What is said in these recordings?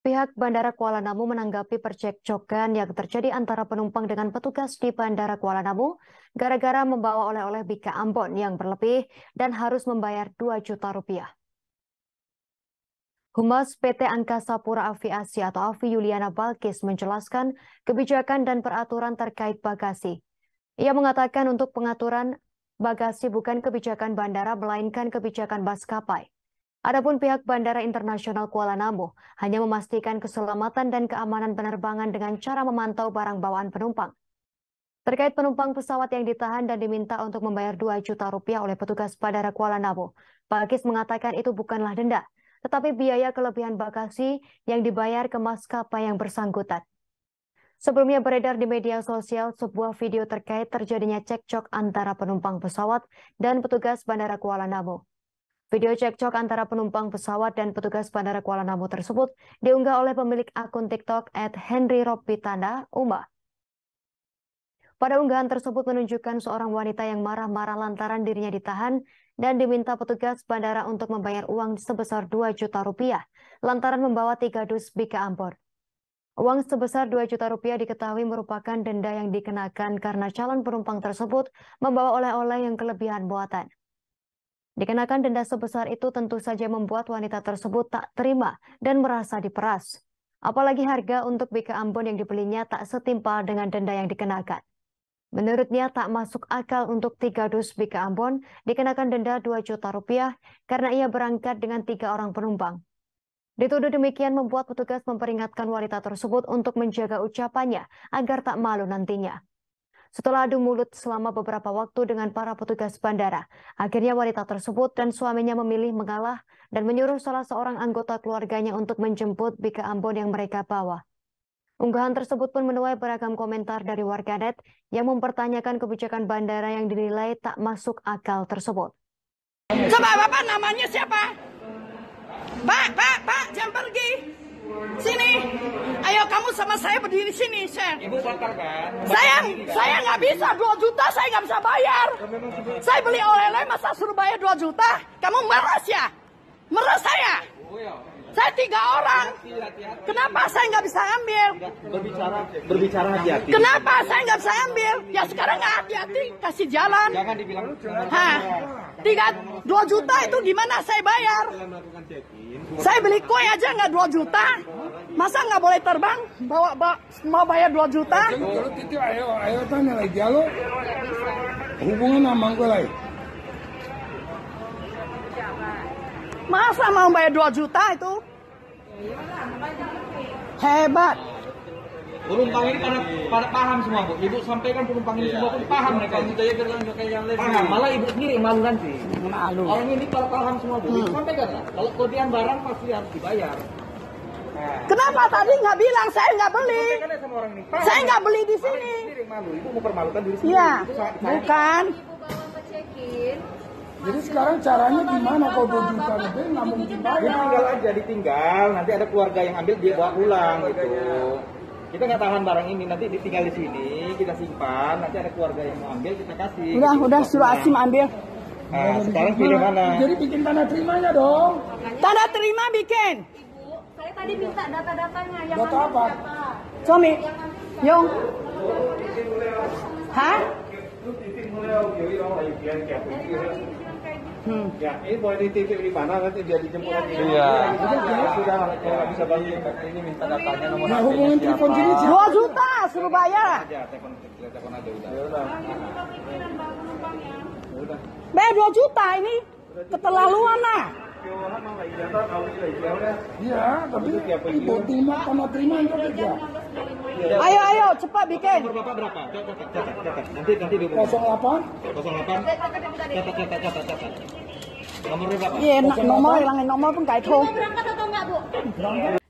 Pihak Bandara Kuala Namu menanggapi percekcokan yang terjadi antara penumpang dengan petugas di Bandara Kuala Namu gara-gara membawa oleh-oleh Bika Ambon yang berlebih dan harus membayar 2 juta rupiah. Humas PT Angkasa Pura Aviasi atau Avi Yuliana Balkis menjelaskan kebijakan dan peraturan terkait bagasi. Ia mengatakan untuk pengaturan bagasi bukan kebijakan bandara melainkan kebijakan maskapai. Adapun pihak Bandara Internasional Kuala Namu hanya memastikan keselamatan dan keamanan penerbangan dengan cara memantau barang bawaan penumpang. Terkait penumpang pesawat yang ditahan dan diminta untuk membayar 2 juta rupiah oleh petugas Bandara Kuala Namu, Balkis mengatakan itu bukanlah denda, tetapi biaya kelebihan bagasi yang dibayar ke maskapai yang bersangkutan. Sebelumnya beredar di media sosial sebuah video terkait terjadinya cekcok antara penumpang pesawat dan petugas Bandara Kuala Namu. Video cekcok antara penumpang pesawat dan petugas Bandara Kuala Namu tersebut diunggah oleh pemilik akun TikTok @henry_rob_pitanda Uma. Pada unggahan tersebut menunjukkan seorang wanita yang marah-marah lantaran dirinya ditahan dan diminta petugas bandara untuk membayar uang sebesar 2 juta rupiah lantaran membawa 3 dus Bika Ambon. Uang sebesar 2 juta rupiah diketahui merupakan denda yang dikenakan karena calon penumpang tersebut membawa oleh-oleh yang kelebihan buatan. Dikenakan denda sebesar itu tentu saja membuat wanita tersebut tak terima dan merasa diperas. Apalagi harga untuk Bika Ambon yang dibelinya tak setimpal dengan denda yang dikenakan. Menurutnya tak masuk akal untuk 3 dus Bika Ambon dikenakan denda 2 juta rupiah karena ia berangkat dengan 3 orang penumpang. Dituduh demikian membuat petugas memperingatkan wanita tersebut untuk menjaga ucapannya agar tak malu nantinya. Setelah adu mulut selama beberapa waktu dengan para petugas bandara, akhirnya wanita tersebut dan suaminya memilih mengalah dan menyuruh salah seorang anggota keluarganya untuk menjemput Bika Ambon yang mereka bawa. Unggahan tersebut pun menuai beragam komentar dari warganet yang mempertanyakan kebijakan bandara yang dinilai tak masuk akal tersebut. Coba Bapak namanya siapa? Pak, jangan pergi. Sini. Ayo kamu sama saya berdiri sini, Sen. Ibu bakar kan? Saya nggak bisa 2 juta, saya nggak bisa bayar. Saya beli oleh-oleh masa suruh bayar 2 juta? Kamu meres ya? Meres saya? Saya 3 orang. Kenapa saya nggak bisa ambil? Berbicara hati-hati. Kenapa saya nggak bisa ambil? Ya sekarang nggak hati-hati, kasih jalan. Jangan dibilang. 2 juta itu gimana saya bayar? Saya beli kue aja nggak 2 juta. Masa nggak boleh terbang? Mau bayar 2 juta? Kalau itu ayo tanya lagi. Halo, hubungan sama gue lagi. Masa mau bayar 2 juta itu? Hebat. Penumpang ini pada paham semua, Bu. Ibu sampaikan penumpang ini semua pun paham mereka. Paham. Malah ibu sendiri malu nanti. Malu. Orang ini pada paham semua, Bu. Ibu sampaikan lah. Kalau kelebihan barang pasti harus dibayar. Kenapa tadi nggak bilang saya nggak beli? Sama orang ini. Saya nggak beli di sini. Malu. Ibu mau permalukan diri sendiri. Iya, bukan. Jadi sekarang caranya gimana kalau 2 juta lebih nggak mungkin bayar? Tinggal aja, ditinggal. Nanti ada keluarga yang ambil, dia bawa pulang gitu. Kita nggak tahan barang ini, nanti ditinggal di sini, kita simpan. Nanti ada keluarga yang mau ambil, kita kasih. Udah suruh Asim ambil. Nah, sekarang pilih mana? Jadi bikin tanda terimanya dong. Tanda terima bikin. Ibu, saya tadi minta data-datanya yang Data apa? Suami, Yong. Hah? Ya, ini boleh dititip di mana nanti dia dijemput lagi. Iya. Sudah kalau bisa bantu ini minta datanya nomor. Nah, hubungin telepon sini. 2 juta suruh bayar. Ya, telepon aja udah. Bayar 2 juta ini keterlaluan lah. Iya, tapi ibu terima sama terima itu kerja. Ayo cepat bikin. Nomor Bapak berapa? Catat. Nanti di 08. 08. Catat. Nomornya berapa? Iya, nomor hilangin nomor pun kayak itu. berangkat atau enggak, Bu?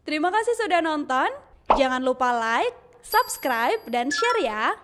Terima kasih sudah nonton. Jangan lupa like, subscribe, dan share ya.